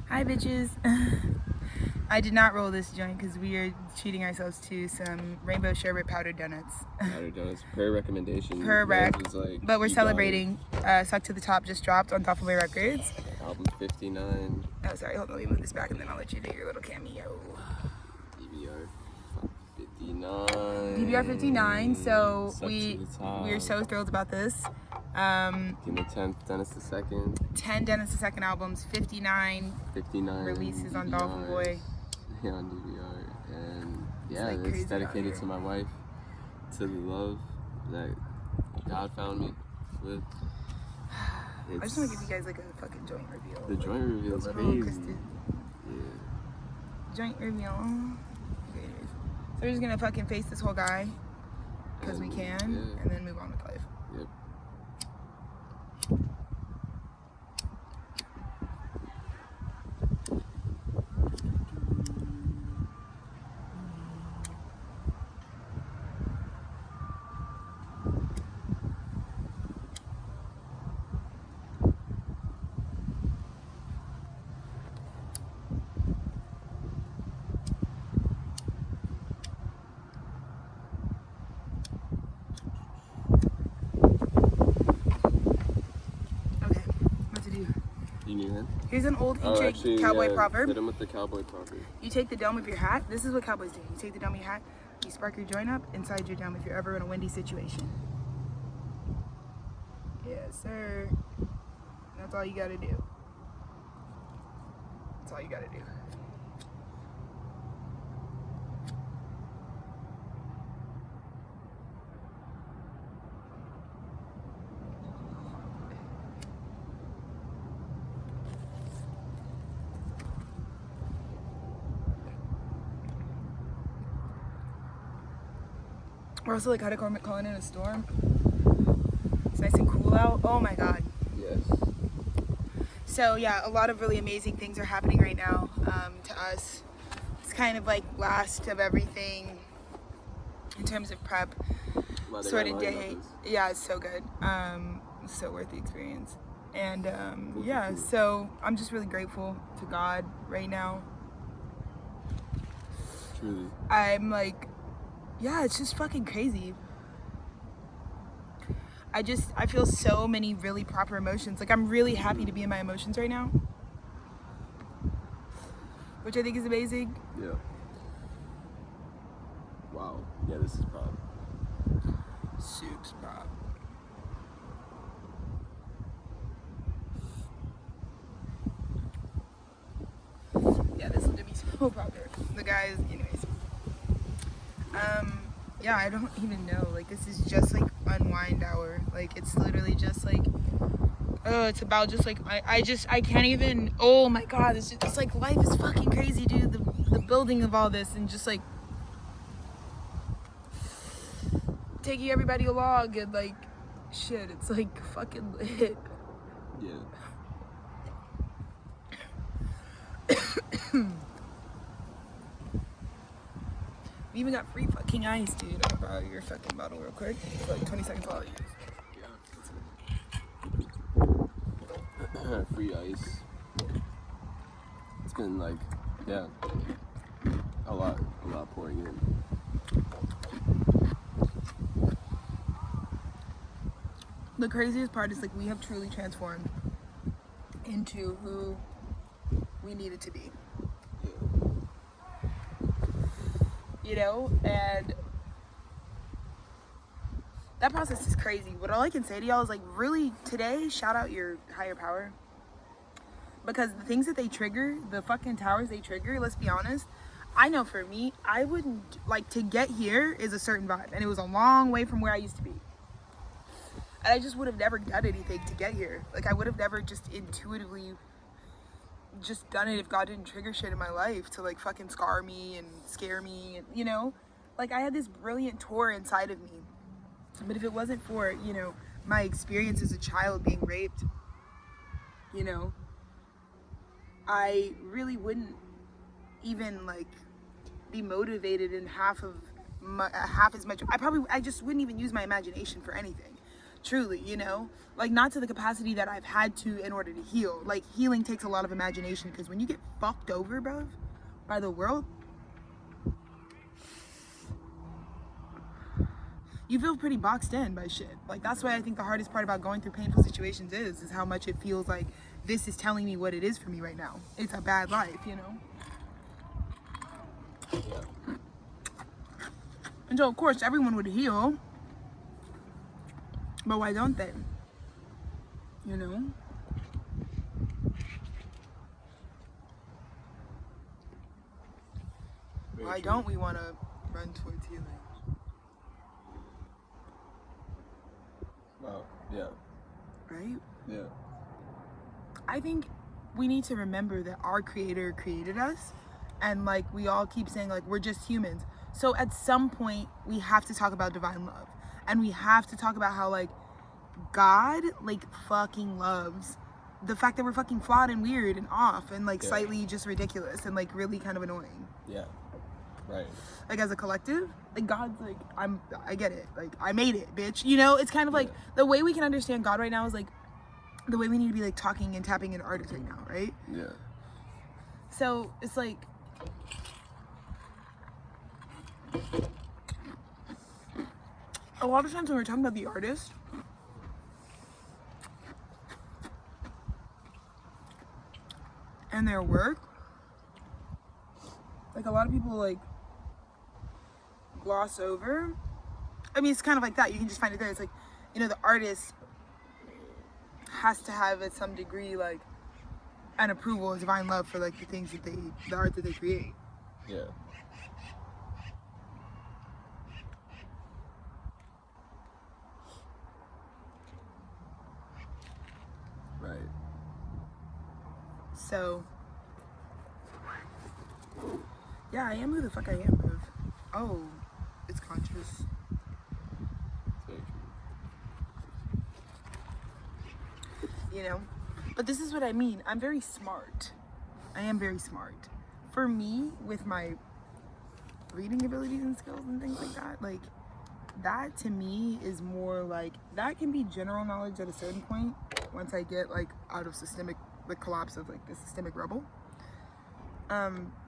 Hi, bitches. I did not roll this joint because we are treating ourselves to some rainbow sherbet powdered donuts. Powdered donuts, per recommendation. Per rec. Like, but we're celebrating. Suck to the Top just dropped on Thoughtful Way Records. Album's 59. Oh, sorry. Hold on. Let me move this back and then I'll let you do your little cameo. DVR 59. DVR 59. So we're so thrilled about this. In the 10th, Dennis the Second. 10 Dennis the Second albums, 59 releases on Thoughtful Boy. Yeah, on DVR. And yeah, like it's dedicated to my wife, to the love that God found me with. I just want to give you guys like a fucking joint reveal. The joint reveal is crazy. Yeah. Joint reveal. Okay, so we're just gonna fucking face this whole guy because we can, and then move on with life. Yep. Here's an old ancient cowboy proverb. Hit him with the cowboy proverb. You take the dome of your hat. This is what cowboys do. You take the dome of your hat, you spark your joint up inside your dome if you're ever in a windy situation. Yes, sir. That's all you gotta do. That's all you gotta do. We're also like kind of calling in a storm. It's nice and cool out. Oh my god. Yes. So yeah, a lot of really amazing things are happening right now to us. It's kind of like last of everything in terms of prep sort of day. Yeah, it's so good. It's so worth the experience. And yeah, so I'm just really grateful to God right now. Truly. I'm like, yeah, it's just fucking crazy. I feel so many really proper emotions. Like, I'm really happy to be in my emotions right now, which I think is amazing. Yeah. Wow. Yeah, this is prop. Soup's prop. Yeah, this is gonna be so proper. The guys, anyways. Yeah, I don't even know. Like, this is just like unwind hour. Like, it's literally just like, oh, it's about just like, I can't even, oh my god, it's like life is fucking crazy, dude. The building of all this and just like taking everybody along and like, shit, it's like fucking lit. Yeah. We even got free fucking ice, dude. I'll borrow your fucking bottle real quick. For like 20 seconds while I use. Yeah. Free ice. It's been like, yeah, a lot pouring in. The craziest part is like we have truly transformed into who we needed to be. You know, and that process is crazy. But all I can say to y'all is like, really today, shout out your higher power, because the things that they trigger, the fucking towers they trigger, let's be honest, I know for me, I wouldn't like to get here is a certain vibe, and it was a long way from where I used to be, and I just would have never done anything to get here. Like, I would have never just intuitively just done it if God didn't trigger shit in my life to like fucking scar me and scare me, and you know, like I had this brilliant tour inside of me, but if it wasn't for, you know, my experience as a child being raped, you know, I really wouldn't even like be motivated in half as much. I just wouldn't even use my imagination for anything. truly, you know, like not to the capacity that I've had to in order to heal. Like healing takes a lot of imagination, because when you get fucked over, bruv, by the world, you feel pretty boxed in by shit. Like that's why I think the hardest part about going through painful situations is how much it feels like this is telling me what it is for me right now. It's a bad life, you know. And so of course everyone would heal, but why don't they? You know? Why don't we want to run towards healing? Wow. Yeah. Right? Yeah. I think we need to remember that our creator created us, and like we all keep saying like we're just humans. So at some point we have to talk about divine love, and we have to talk about how like God like fucking loves the fact that we're fucking flawed and weird and off and like slightly just ridiculous and like really kind of annoying. Yeah. Right. Like as a collective, like God's like, I get it, like I made it, bitch, you know. It's kind of like the way we can understand God right now is like the way we need to be like talking and tapping into artists right now, right? Yeah. So it's like a lot of times when we're talking about the artist, and their work, like a lot of people like gloss over. I mean, it's kind of like that. You can just find it there. It's like, you know, the artist has to have at some degree like an approval, a divine love for like the things that the art that they create. Yeah. Right. So yeah, I am who the fuck I am, bro. Oh, it's conscious. Very true. You know, but this is what I mean. I'm very smart. I am very smart. For me, with my reading abilities and skills and things like that, like that to me is more like, that can be general knowledge at a certain point once I get like out of systemic, the collapse of like the systemic rubble.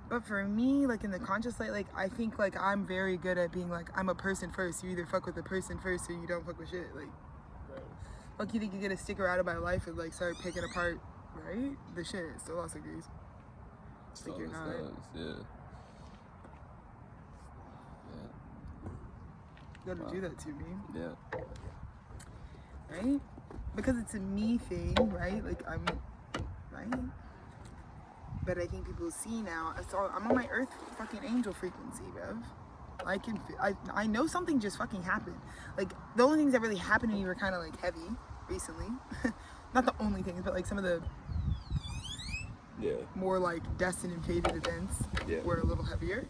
But for me, like in the conscious light, like I think like I'm very good at being like, I'm a person first. You either fuck with the person first or you don't fuck with shit. Like, like you think you're gonna stick around in my life and like start picking apart, right? The shit still lost degrees. Like you're not. Yeah. You gotta do that to me. Yeah. Right? Because it's a me thing, right? Like I'm, right? But I think people see now, I'm on my earth fucking angel frequency, bruv. I know something just fucking happened. Like the only things that really happened to me were kind of like heavy recently. Not the only things, but like some of the more like destined and fated events were a little heavier.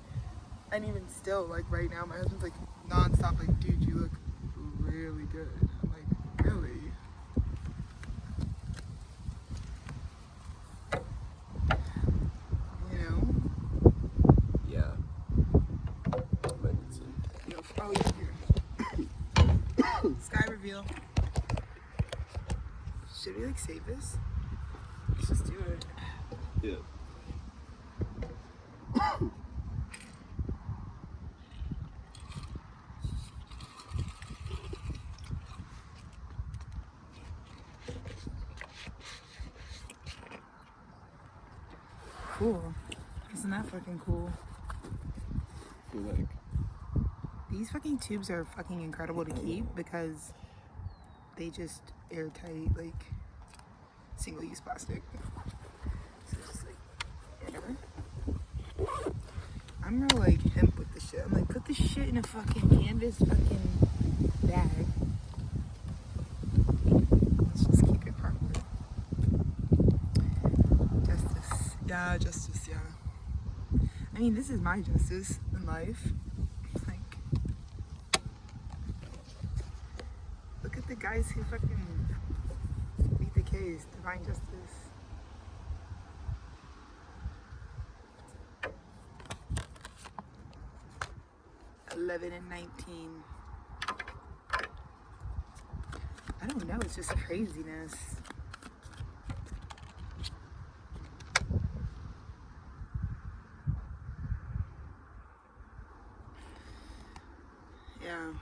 And even still, like right now, my husband's like nonstop, like, dude, you look really good. I'm like, really? You know? Yeah. Oh, yeah, here. Sky reveal. Should we like save this? Let's just do it. Yeah. Cool. Isn't that fucking cool? I feel like These fucking tubes are fucking incredible to keep because they just airtight, like single-use plastic. So it's just like whatever. I'm real like hemp with the shit. I'm like, put the shit in a fucking canvas fucking bag. Let's just keep it proper. Justice. Yeah, justice, yeah. I mean, this is my justice in life. Like, look at the guys who fucking beat the case. Divine justice. (11 and 19). don't know. It's just craziness. Yeah.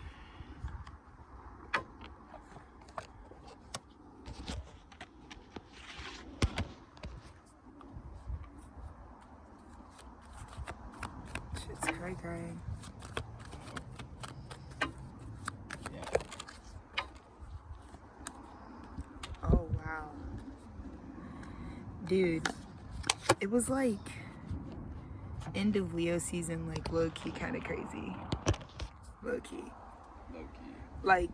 Shit's cray-cray. Oh, wow. Dude, it was like end of Leo season, like low-key kind of crazy. Low-key. Like,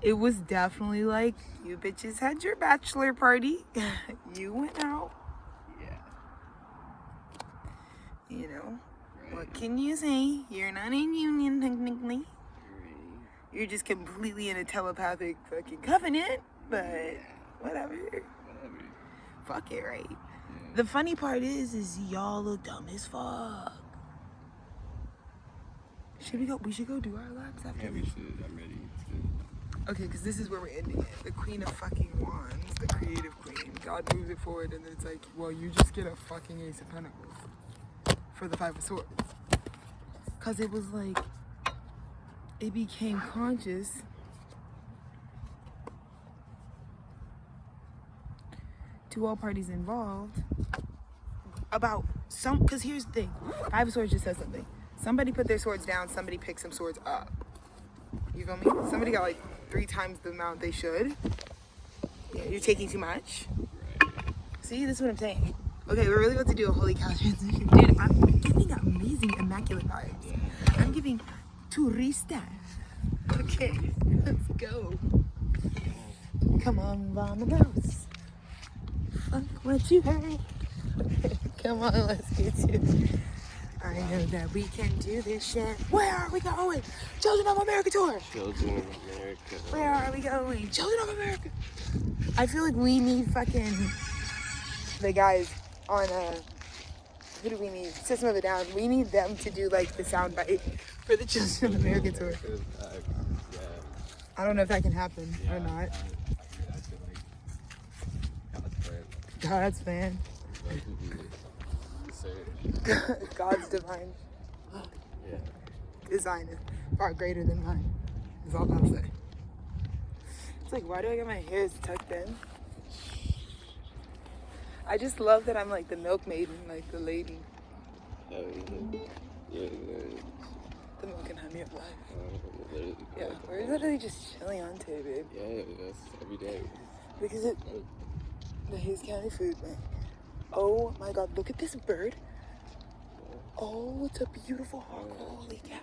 it was definitely like, you bitches had your bachelor party. You went out. Yeah. You know, Right. what can you say? You're not in union technically. Right. You're just completely in a telepathic fucking covenant, but whatever. Whatever. Fuck it, right? Yeah. The funny part is y'all look dumb as fuck. Should we go? We should go do our laps after Yeah, we this. should. I'm ready to. Okay, because this is where we're ending it. The queen of fucking wands, the creative queen. God moves it forward, and then it's like, well, you just get a fucking ace of pentacles for the 5 of swords. Because it was like, it became conscious to all parties involved about some, because here's the thing, 5 of swords just says something. Somebody put their swords down, somebody picked some swords up. You feel me? Somebody got like 3 times the amount they should. Yeah, you're taking too much. See, this is what I'm saying. Okay, we're really about to do a holy cow transition. Dude, I'm giving amazing, immaculate vibes. I'm giving turista. Okay, let's go. Come on, vamonos. Fuck what you heard. Come on, let's get to it. I know that we can do this shit. Where are we going? Children of America tour. Children of America. Where are we going? Children of America. I feel like we need fucking the guys on who do we need? System of a Down. We need them to do like the soundbite for the Children of America tour. Yeah. I don't know if that can happen or I not. feel like God's plan. God's plan. God's divine Yeah. design is far greater than mine. Is all I'll say. It's like, why do I get my hair tucked in? I just love that I'm like the milkmaid and like the lady. Yeah. Yeah. The milk and honey of life. Literally. Yeah, we're literally just chilling on today, babe. Yeah, that's every day. Because the Hayes County Food Bank. Oh my God, look at this bird. Oh, it's a beautiful hawk. Holy cow.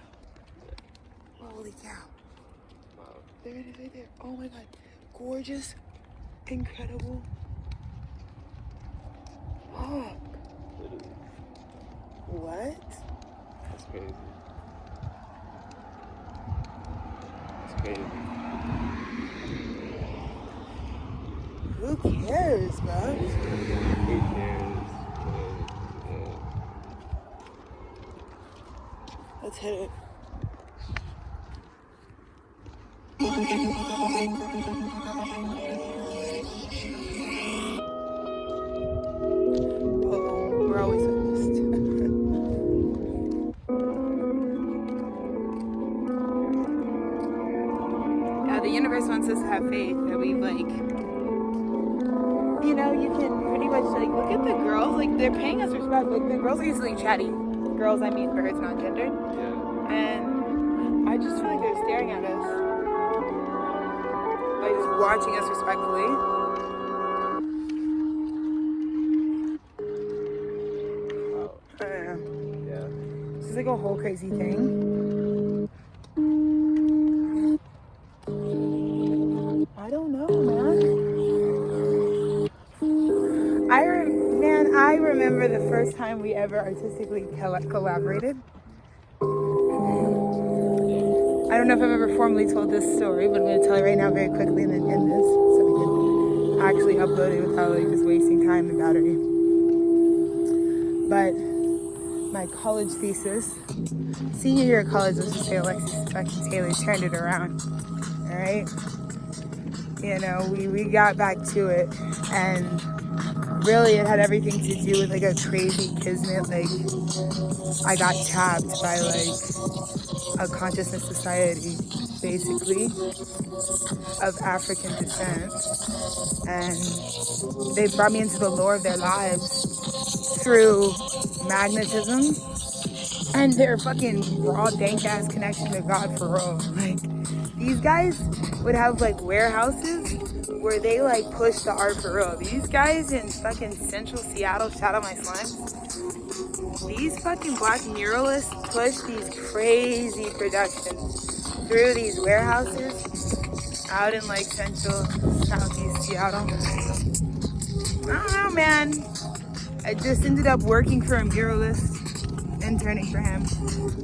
Holy cow. Wow. There it is right there. Oh my God. Gorgeous. Incredible. Hawk. Literally. What? That's crazy. That's crazy. Who cares, bro? Who cares? Let's hit it. Oh, we're always focused. Yeah, the universe wants us to have faith that we like, you know, you can pretty much like look at the girls, like they're paying us respect. Like the girls are usually chatty. Girls, I mean birds, not gendered. Yeah. And I just feel like they're staring at us. Like just watching us respectfully. Wow. I don't know. Yeah. This is like a whole crazy thing. I don't know, man. I remember the first time we ever artistically collaborated. I don't know if I've ever formally told this story, but I'm going to tell it right now very quickly and then end this so we can actually upload it without like just wasting time and battery. But my college thesis, senior year of college, let's just say Alexis fucking Taylor turned it around. All right? You know, we got back to it, and really it had everything to do with like a crazy kismet. Like I got tapped by like a consciousness society, basically, of African descent, and they brought me into the lore of their lives through magnetism and their fucking raw dank ass connection to God for real. Like these guys would have like warehouses where they like push the art for real. These guys in fucking central Seattle, shout out my slimes. These fucking black muralists push these crazy productions through these warehouses out in like central southeast Seattle. I don't know, man. I just ended up working for a muralist, interning for him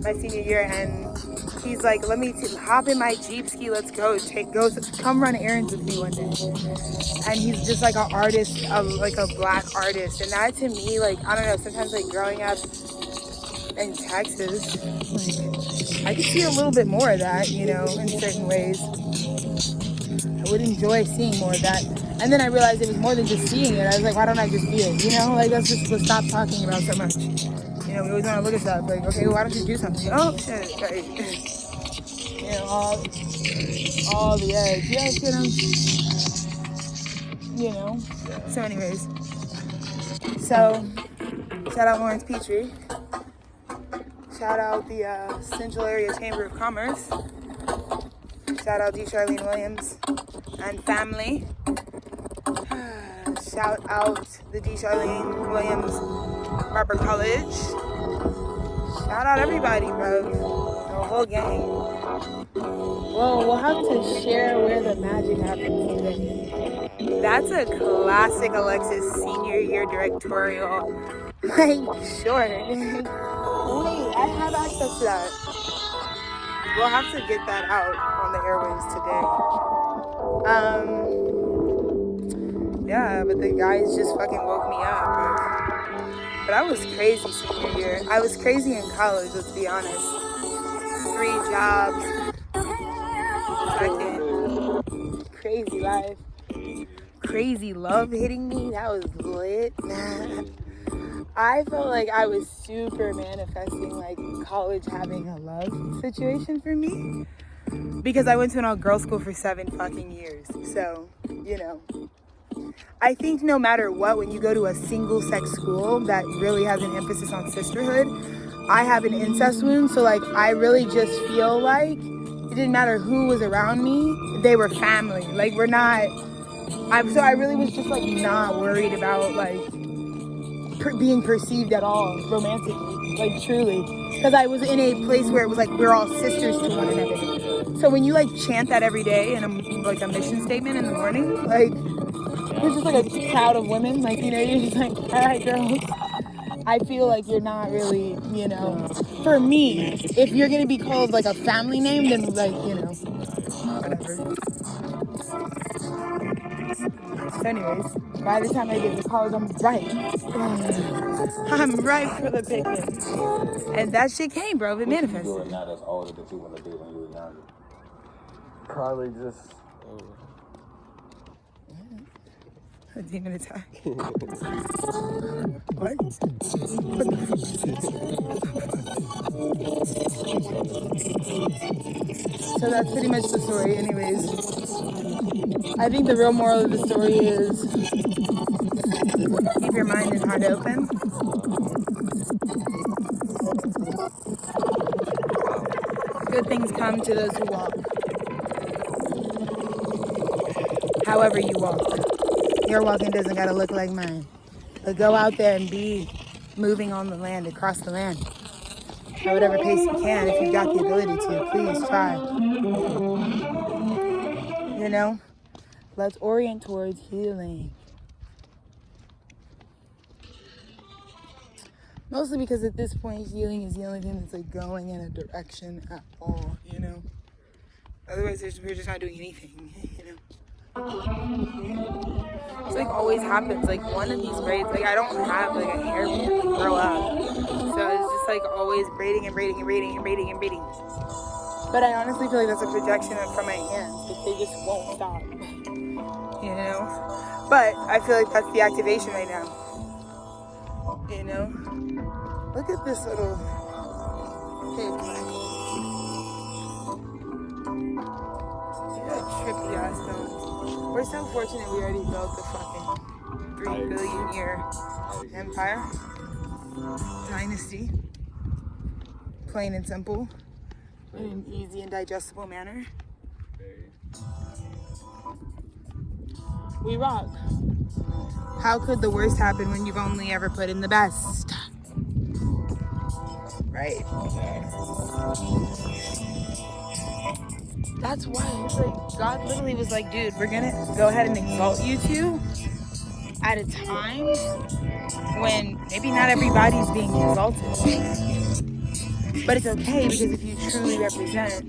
my senior year, and he's like, let me hop in my Jeep ski, let's go, come run errands with me one day. And he's just like an artist, like a black artist, and that to me, like, I don't know, sometimes like growing up in Texas, like, I could see a little bit more of that, you know, in certain ways. I would enjoy seeing more of that. And then I realized it was more than just seeing it. I was like, why don't I just be it? You know, like let's stop talking about so much. You know, we always want to look at stuff like, okay, well, why don't you do something? Oh shit, right. You know, all the edge. Yes, you know. So anyways, so shout out Lawrence Petrie. Shout out the Central Area Chamber of Commerce. Shout out D. Charlene Williams and family. Shout out the D. Charlene Williams Barber College. Shout out everybody, bro. The whole gang. Well, we'll have to share where the magic happens today. That's a classic Alexis senior year directorial. Like, sure. Wait, I have access to that. We'll have to get that out on the airwaves today. Yeah, but the guys just fucking woke me up, bro. But I was crazy senior year. I was crazy in college, let's be honest. 3 jobs. Fucking crazy life. Crazy love hitting me. That was lit. I felt like I was super manifesting like college having a love situation for me. Because I went to an all-girls school for 7 fucking years. So, you know. I think no matter what, when you go to a single-sex school that really has an emphasis on sisterhood, I have an incest wound, so like I really just feel like it didn't matter who was around me, they were family. Like we're not. So I really was just like not worried about like being perceived at all romantically, like truly, because I was in a place where it was like we're all sisters to one another. So when you like chant that every day in a mission statement in the morning, like. It's just like a crowd of women, like, you know, you're just like, all right, girls. I feel like you're not really, you know, for me, if you're going to be called like a family name, then like, you know, whatever. So anyways, by the time I get to college, I'm ripe. I'm ripe for the picking. And that shit came, bro. It manifested. You were not as older that you want to be when you were younger. Probably just... A demon attack. What? So that's pretty much the story. Anyways, I think the real moral of the story is keep your mind and heart open. Good things come to those who walk. However you walk. Your walking doesn't gotta look like mine. But go out there and be moving on the land, across the land. At whatever pace you can, if you've got the ability to, please try. You know? Let's orient towards healing. Mostly because at this point, healing is the only thing that's like going in a direction at all, you know? Otherwise, we're just not doing anything, you know? It's like always happens, like one of these braids, like I don't have like a hair like grow out, so it's just like always braiding and braiding and braiding and braiding and braiding. But I honestly feel like that's a projection from my hands, like they just won't stop. know. But I feel like that's the activation right now. You know? Look at this little cave. Look at trippy ass stones. We're so fortunate we already built the fucking 3 billion year empire. Dynasty. Plain and simple. In an easy and digestible manner. We rock. How could the worst happen when you've only ever put in the best? Right? That's why it's like God literally was like, dude, we're gonna go ahead and exalt you two at a time when maybe not everybody's being exalted. But it's okay because if you truly represent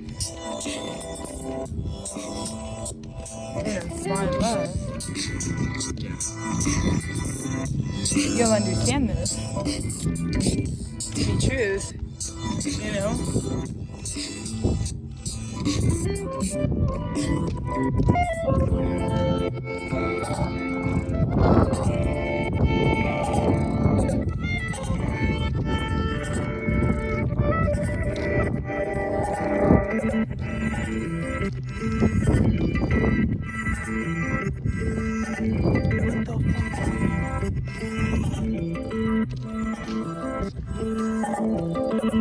divine love, you'll understand this to be truth, you know?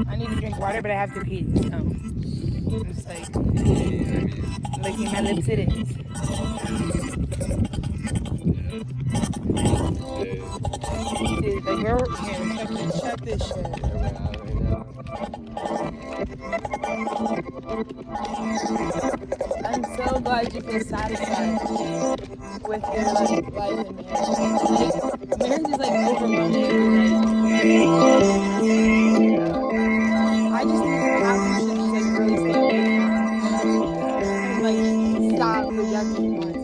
I need to drink water, but I have to pee, so I'm just like licking my lips it is. Dude, like we're here, check this shit. I'm so glad you feel satisfied with your life in marriage. Like, marriage is like overwhelming every night. I just think it's half the shit just like really stay away from. Like, stop projecting onto.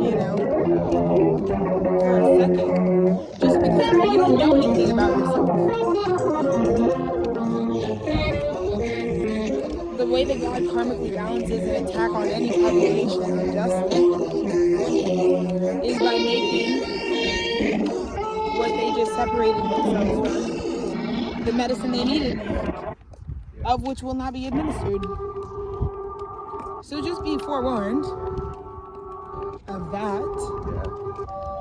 You know? For a second. Just because you don't know anything about yourself. The way that God karmically balances an attack on any population unjustly is by making what they just separated themselves from the medicine they needed, of which will not be administered. So just be forewarned of that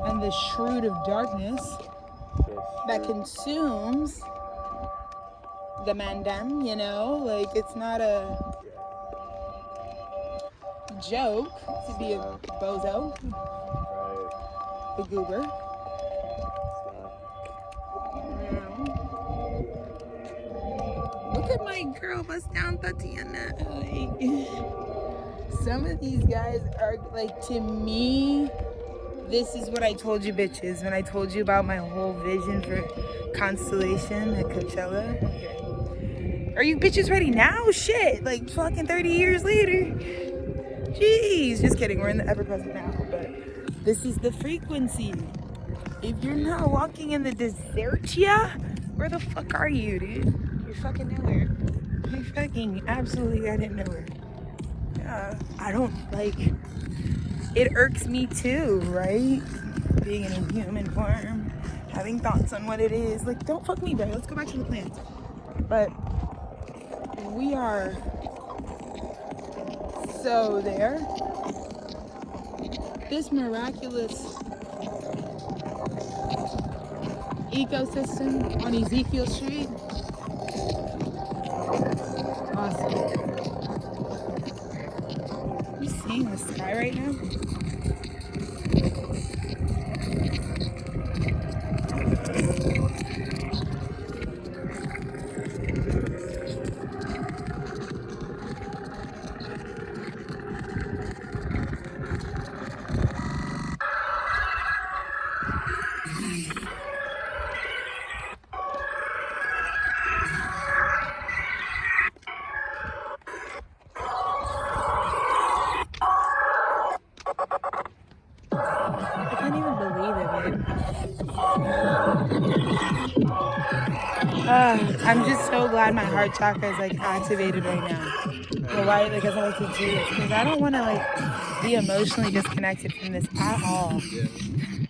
and the shroud of darkness that consumes the mandem, you know, like it's not a joke to be a bozo, a goober. Look at my girl bust down Tatiana. Like, some of these guys are like, to me, this is what I told you bitches when I told you about my whole vision for Constellation at Coachella. Okay. Are you bitches ready now? Shit, like fucking 30 years later. Jeez, just kidding, we're in the ever-present now, but this is the frequency. If you're not walking in the desertia, where the fuck are you, dude? You're fucking nowhere. You fucking absolutely goddamn nowhere. I don't, like, it irks me too, right? Being in a human form, having thoughts on what it is. Like, don't fuck me, bro. Let's go back to the plants. But we are so there. This miraculous ecosystem on Ezekiel Street. Awesome. You seeing the sky right now? I'm just so glad my heart chakra is like activated right now. But why? Like, as I like to do this, because I don't want to like be emotionally disconnected from this at all. Yeah.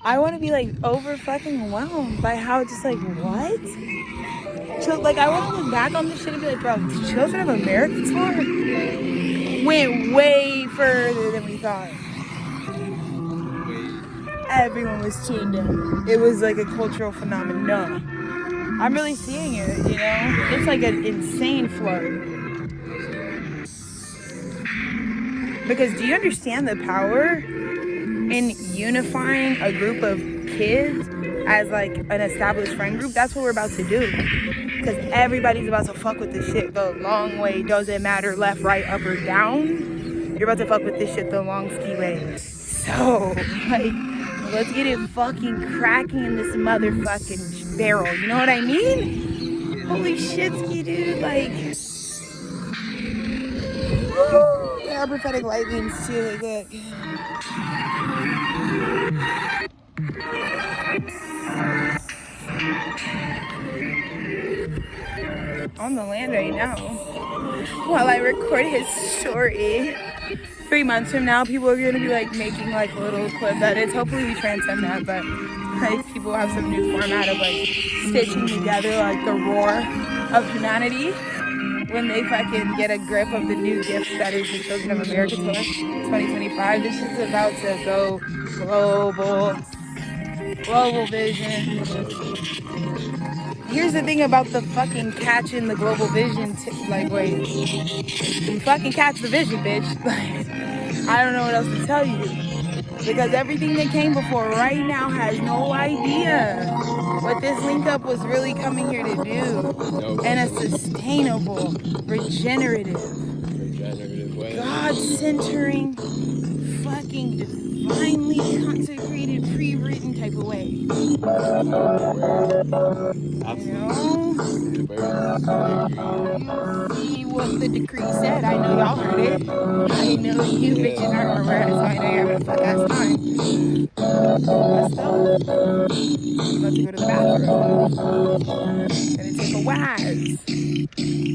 I want to be like over fucking whelmed by how just like what? Like I want to look back on this shit and be like, bro, Children of America tour went way further than we thought. Everyone was tuned in. It was like a cultural phenomenon. I'm really seeing it, you know? It's like an insane flow. Because do you understand the power in unifying a group of kids as like an established friend group? That's what we're about to do. Because everybody's about to fuck with this shit the long way. Doesn't matter left, right, up, or down. You're about to fuck with this shit the long ski way. So, like, let's get it fucking cracking in this motherfucking barrel. You know what I mean? Holy shitski, dude. Like, woo, there are prophetic lightnings too. Like, look. On the land right now while I record his story. 3 months from now, people are gonna be like making like little clip edits. Hopefully we transcend that, but like people have some new format of like stitching together like the roar of humanity when they fucking get a grip of the new gift that is the Children of America Tour 2025. This is about to go global vision. Here's the thing about the fucking catching the global vision, like, wait, you fucking catch the vision, bitch. Like, I don't know what else to tell you. Because everything that came before right now has no idea what this link up was really coming here to do. In a sustainable, regenerative way. God-centering, fucking divinely consecrated, pre-written type of way. You know? You see what the decree said. I know y'all heard it. I know you bitches aren't aware, so I know you're having a fuck ass time. Let's go. About to go to the bathroom. Gonna take a waz.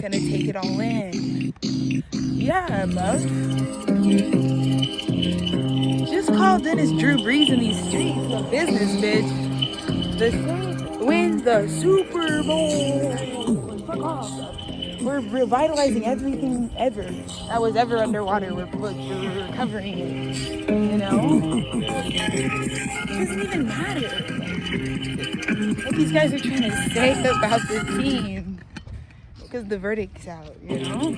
Gonna take it all in. Yeah, love. Just call Dennis Drew Brees in these streets of business, bitch. The Saints win the Super Bowl. Fuck off. We're revitalizing everything ever that was ever underwater. We're recovering it. You know? It doesn't even matter. What these guys are trying to say about the team. Because the verdict's out, you know?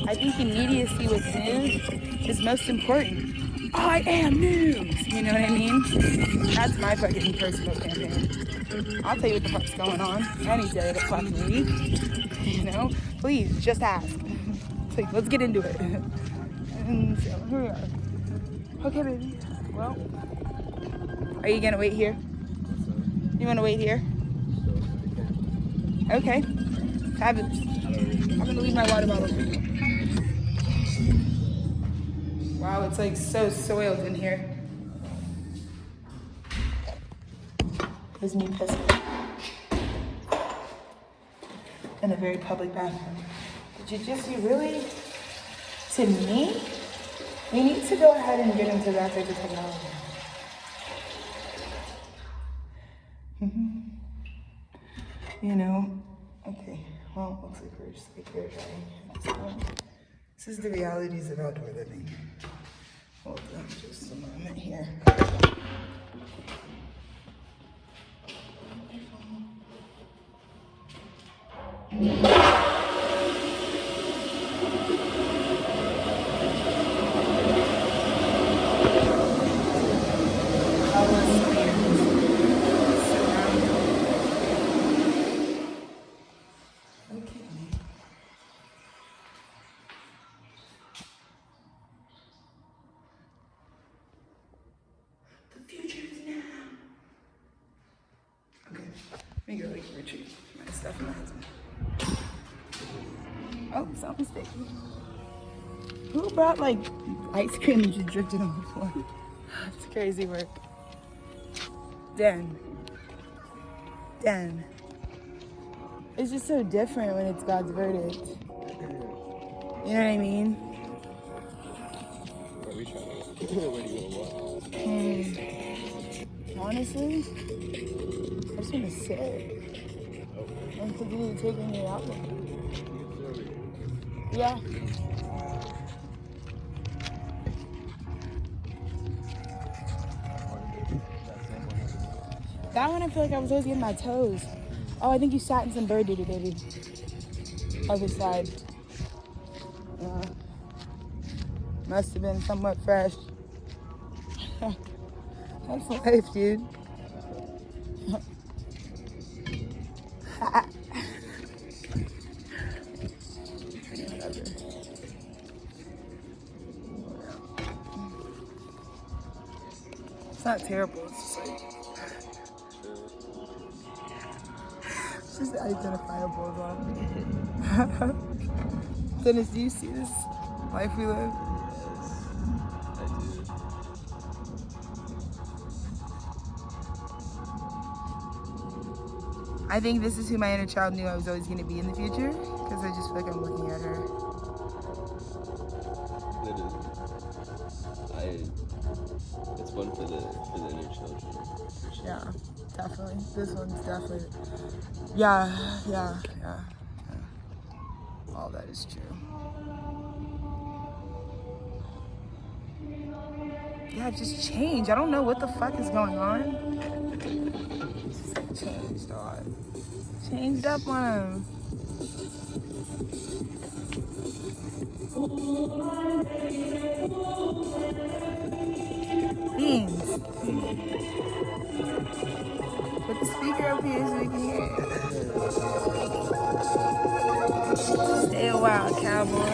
I think immediacy with news is most important. I am news! You know what I mean? That's my fucking personal campaign. I'll tell you what the fuck's going on any day of the fucking week. You know? Please, just ask. Please, let's get into it. And so, here we are. Okay, baby. Well, are you gonna wait here? You wanna wait here? Okay. Fabulous. I'm gonna leave my water bottle for you. Wow, it's like so soiled in here. There's me pissing. In a very public bathroom. Jiu-jitsu, really? To me? We need to go ahead and get into that type of technology. You know? Okay, well, looks like we're just like hair drying at this point. This is the realities of outdoor living. Hold on just a moment here. Let me go like retrieve my stuff in my husband. Oh, something's sticky. Who brought like ice cream and just dripped it on the floor? It's crazy work. Dan. It's just so different when it's God's verdict. You know what I mean? Where do you want to walk? Honestly, I just want to sit and continue taking it out with me. Yeah. That one I feel like I was always getting my toes. Oh, I think you sat in some bird duty, baby. Other side. Must have been somewhat fresh. That's life, dude. It's not terrible. It's just like it's just identifiable as well. Dennis, do you see this life we live? I do. I think this is who my inner child knew I was always going to be in the future, because I just feel like I'm looking at her. It's one for the inner children. For sure. Yeah, definitely. This one's definitely. Yeah. All that is true. Yeah, I've just changed. I don't know what the fuck is going on. Just changed a lot. Changed up on him. Beans. Put the speaker up here so we can hear it. Stay a while, cowboy.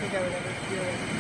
think I would ever feel like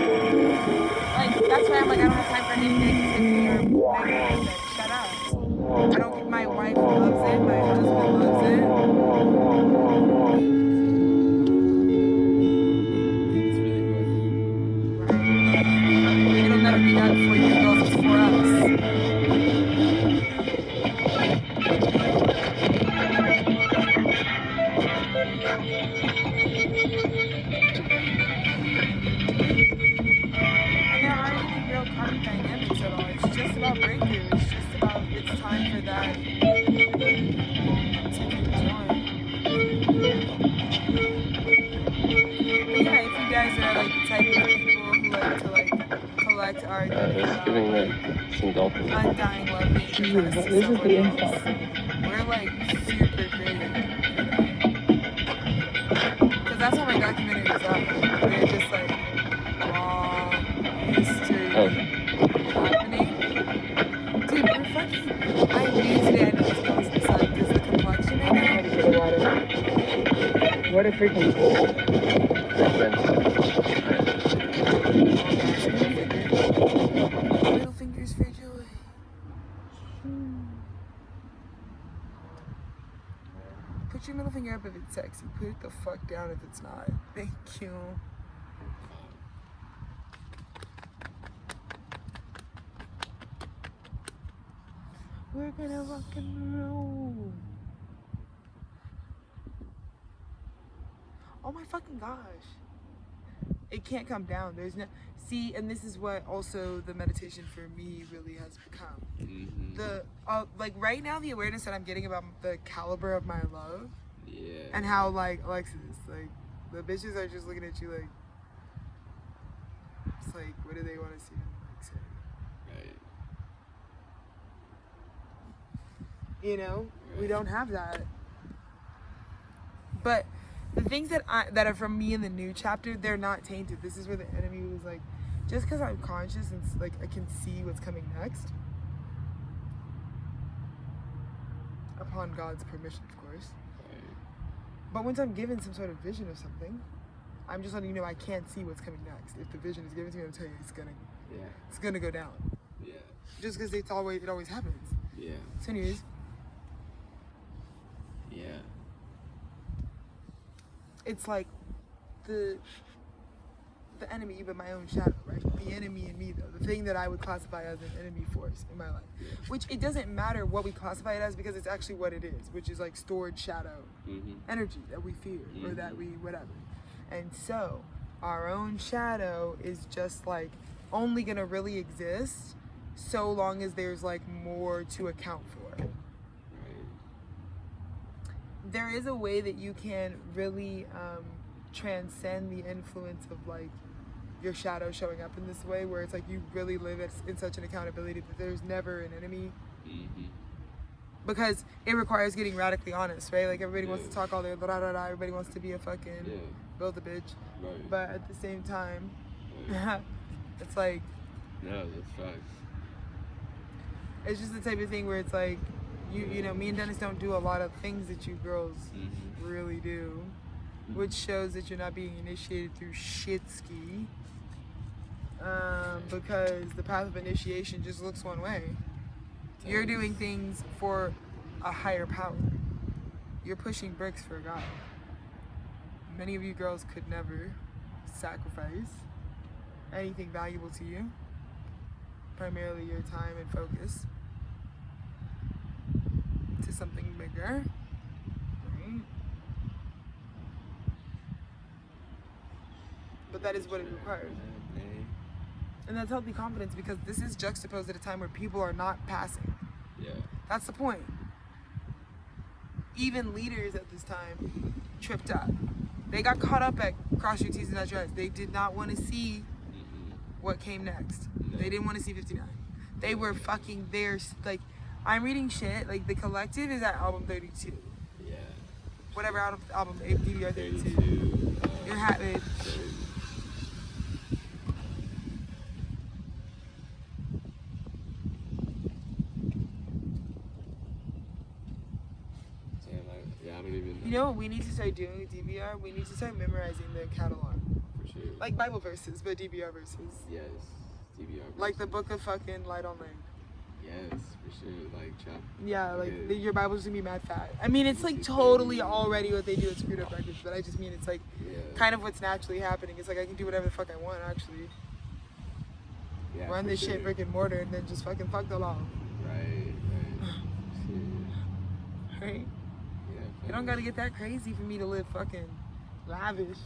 Like, that's why I'm like, I don't have time for negativity or negative shit. Shut up. I don't get, my wife loves it, my husband loves it. It's really good. Right. It'll never be done for you girls, it's for us. And there aren't any real karmic dynamics at all. It's just about breakthrough. It's just about, it's time for that to conjoin. But yeah, if you guys are like the type of people who like to like collect art, It's giving like some dolphins. undying love being professed to someone else, we're like super creative. Because that's how my documentaries are. They're just like raw history happening. Dude, we're fucking. I knew today I noticed most the sun because the complexion I know. What a freaking. Middle fingers for joy. Put your middle finger up if it's sexy. Put it the fuck down if it's not. Thank you. We're gonna rock and roll. Oh my fucking gosh. It can't come down. There's no. See, and this is what also the meditation for me really has become. Mm-hmm. The like right now, the awareness that I'm getting about the caliber of my love. Yeah. And how like Alexis, like the bitches are just looking at you like, it's like, what do they want to see him like say? Right. You know, Right. we don't have that. But the things that are from me in the new chapter, they're not tainted. This is where the enemy was like, just because I'm conscious and like I can see what's coming next, upon God's permission, of course. But once I'm given some sort of vision of something, I'm just letting you know I can't see what's coming next. If the vision is given to me, I'm telling you it's gonna go down. Yeah. Just because it always happens. Yeah. So anyways, Yeah. it's like the enemy, but my own shadow, right? The enemy in me, though, the thing that I would classify as an enemy force in my life, which it doesn't matter what we classify it as because it's actually what it is, which is like stored shadow energy that we fear or that we whatever. And so our own shadow is just like only gonna really exist so long as there's like more to account for. There is a way that you can really transcend the influence of like your shadow showing up in this way, where it's like you really live in such an accountability that there's never an enemy. Because it requires getting radically honest, right? Like everybody wants to talk all their da-da-da, everybody wants to be a fucking build a bitch. Right. But at the same time, it's like, No, that's facts. it's just the type of thing where it's like, you know, me and Dennis don't do a lot of things that you girls really do, which shows that you're not being initiated through shit ski. Because the path of initiation just looks one way. You're doing things for a higher power. You're pushing bricks for God. Many of you girls could never sacrifice anything valuable to you, primarily your time and focus, to something bigger, right? But that is what it requires. And that's healthy confidence, because this is juxtaposed at a time where people are not passing. Yeah. That's the point. Even leaders at this time tripped up. They got caught up at cross your T's and dot your I's. They did not want to see what came next. They didn't want to see 59. They were fucking there. Like, I'm reading shit. Like, The Collective is at album 32. Yeah. Whatever album DDR 32. You're happy. I don't even know. You know what we need to start doing with DBR? We need to start memorizing the catalog. For sure. Like Bible verses, but DBR verses. Yes, DBR verses. Like the book of fucking Light on Land. Yes, for sure. Like, chop. Yeah, like Okay. your Bible's gonna be mad fat. I mean, it's like totally already what they do at Screwed Up Records, but I just mean it's like kind of what's naturally happening. It's like I can do whatever the fuck I want, actually. Yeah, Run for this sure. shit brick and mortar and then just fucking fuck the law. Right. Right? Yeah. You don't gotta get that crazy for me to live fucking lavish.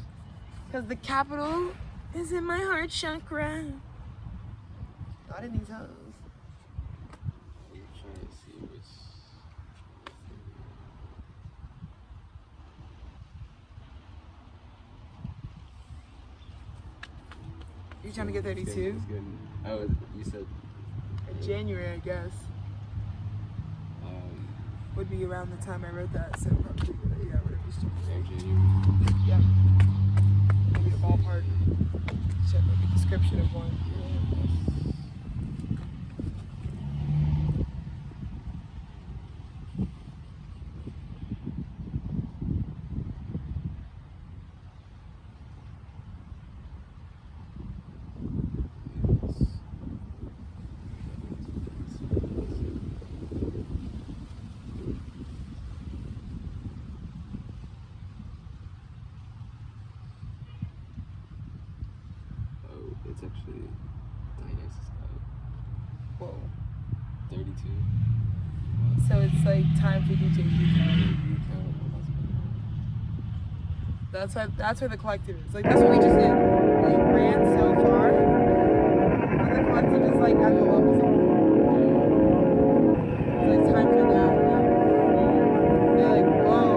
Cause the capital is in my heart chakra. Not in these hoes. I'm trying to see which. You trying to get 32? It's getting, oh, you said. January, I guess. Would be around the time I wrote that, so probably, yeah, whatever you started. January. Yeah. Maybe a ballpark. Check like a description of one. It's actually Dionysus Cloud. Whoa. 32. So it's like time for DJ Khaled. That's where the collective is. Like that's what we just did. We ran so far. And the collective is like at the low zone. So it's time for that. They're like, whoa.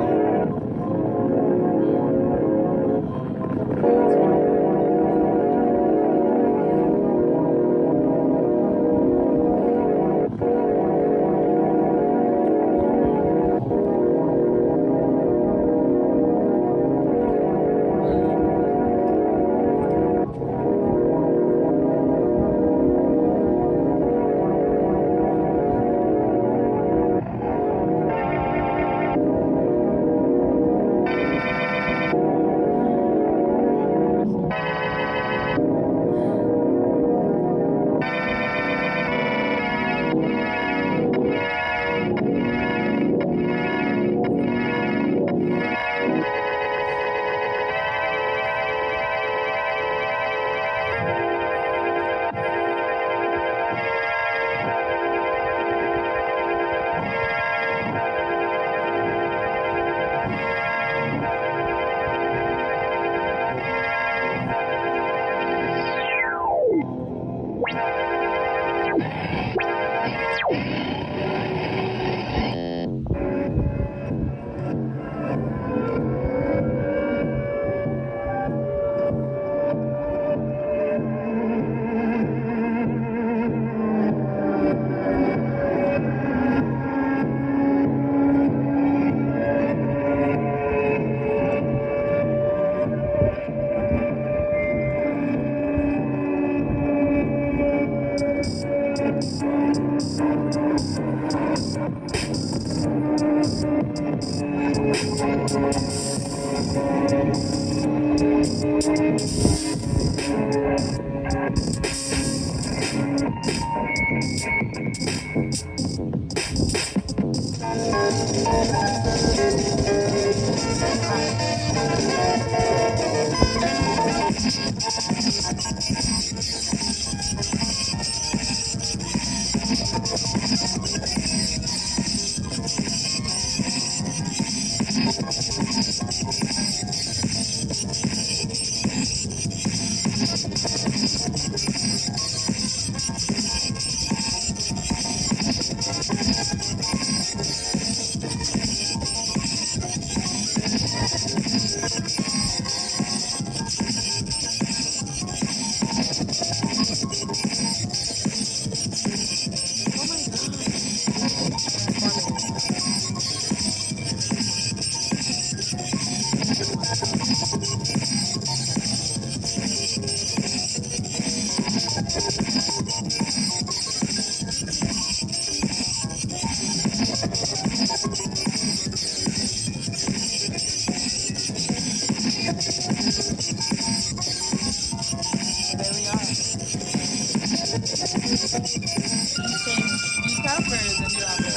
Same B cup or is it new apple?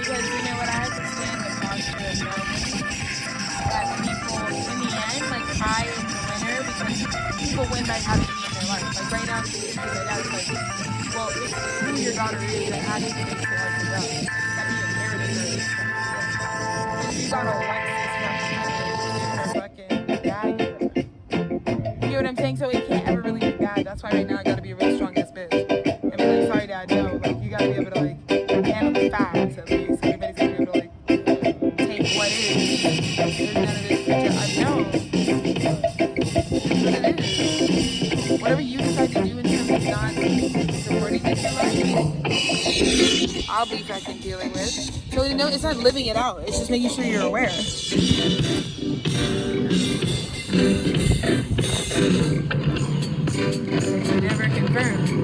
Because you know what I understand across the Norway that people in the end like cry in the winter because people win by having me in their life. Like right now the issue that that's like, well, it's who your daughter is that actually makes your life go. That be inherited or if you got Alexis fucking her fucking bag. You know what I'm saying? So it can't ever really be bad. That's why right now I gotta be a really strong ass bitch. And be like, sorry dad, no, like you gotta be able to like handle the facts at least. Everybody's gonna be able to like take what is. There's none of this shit. I know. That's what it is. Whatever you decide to do in terms of not supporting this in life, I'll be fucking dealing with. So you know, it's not living it out. It's just making sure you're aware. Never confirmed.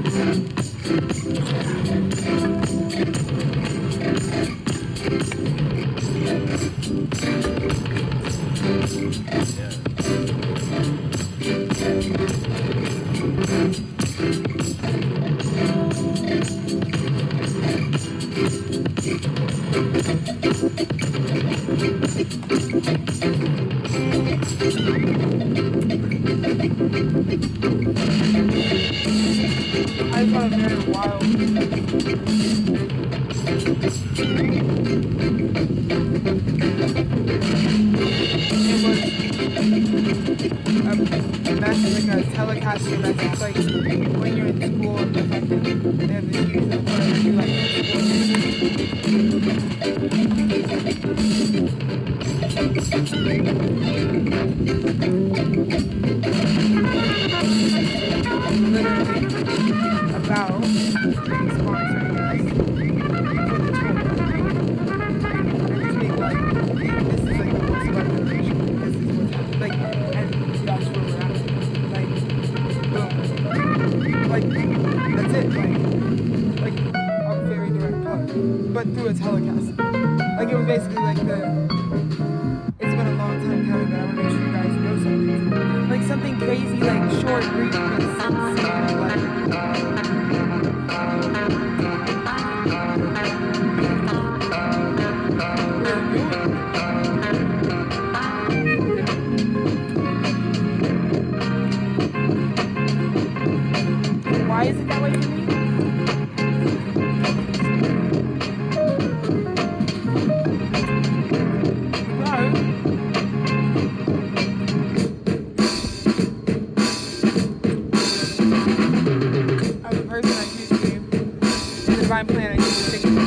I thought it very wild. It was a message, like a telecaster message, like when you're in school and the fact that they have this huge recording of you like literally about sponsoring us for the children. And just being like, this is like the most about generation. This is what's happening. Like, and that's where we're at. Like, boom. Like, that's it. Like a very direct plug. But through a telecast. Like, it was basically like it's been a long time coming, but I want to make sure you guys know something. Like something crazy, like short, brief, but sincere. Like, we're doing. Why is it that way for me? Divine plan, I need to stick to it.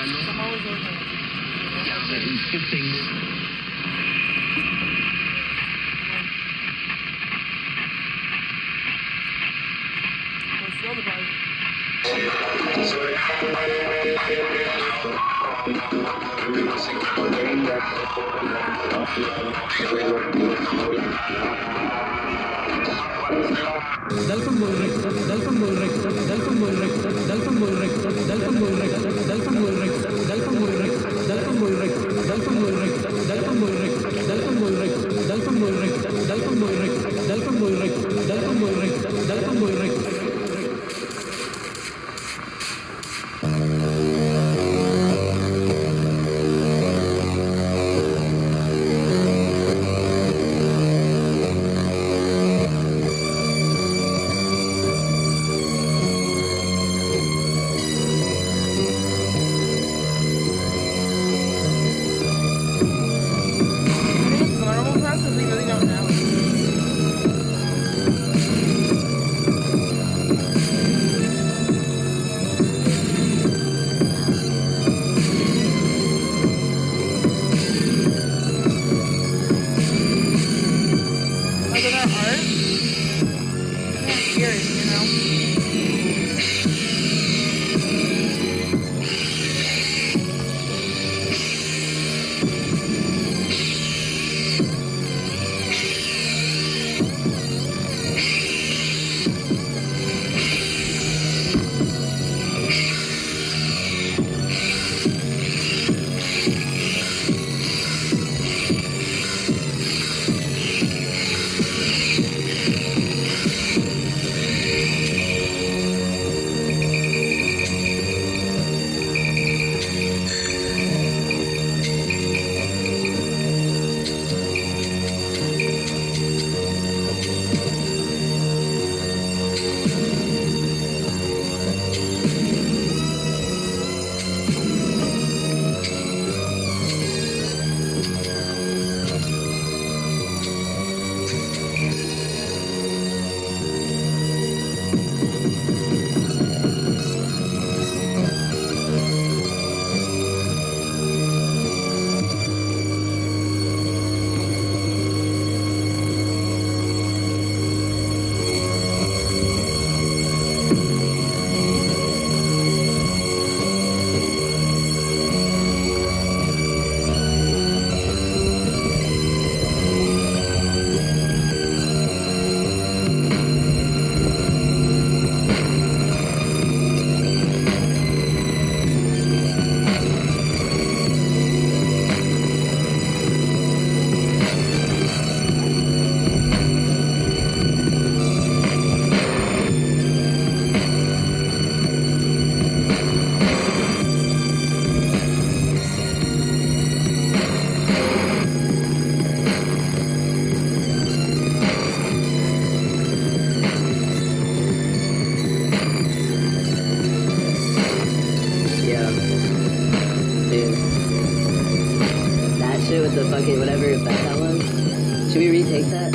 I'm always working. What's the other part? Dalfam बोल रहे dalfam बोल रहे dalfam बोल रहे dalfam बोल रहे dalfam बोल रहे dalfam बोल रहे dalfam बोल रहे dalfam बोल रहे dalfam बोल रहे dalfam बोल रहे dalfam बोल रहे dalfam बोल रहे dalfam बोल रहे dalfam बोल रहे dalfam बोल रहे dalfam बोल रहे Normal classes, we really don't know. Like with our art, you can't hear it, you know? With the fucking whatever effect that was. Should we retake that?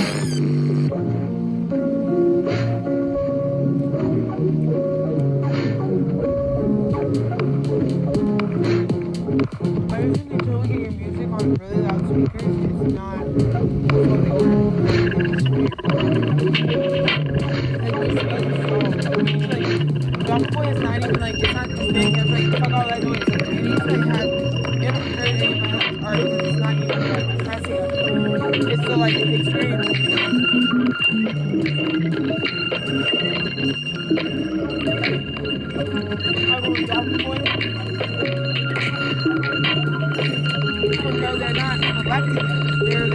I think until we get your music on really loud speakers, it's not fully working. Like, we speak so, like, Dr. Boy is not even, like, it's not just big, it's like, fuck all that noise. Like, it needs to, like, have, you haven't heard any of my art because it's not even, like, pressing on it. It's still, like, experiencing it. I'll go with Dr. Boy. People know they're not collecting it. They're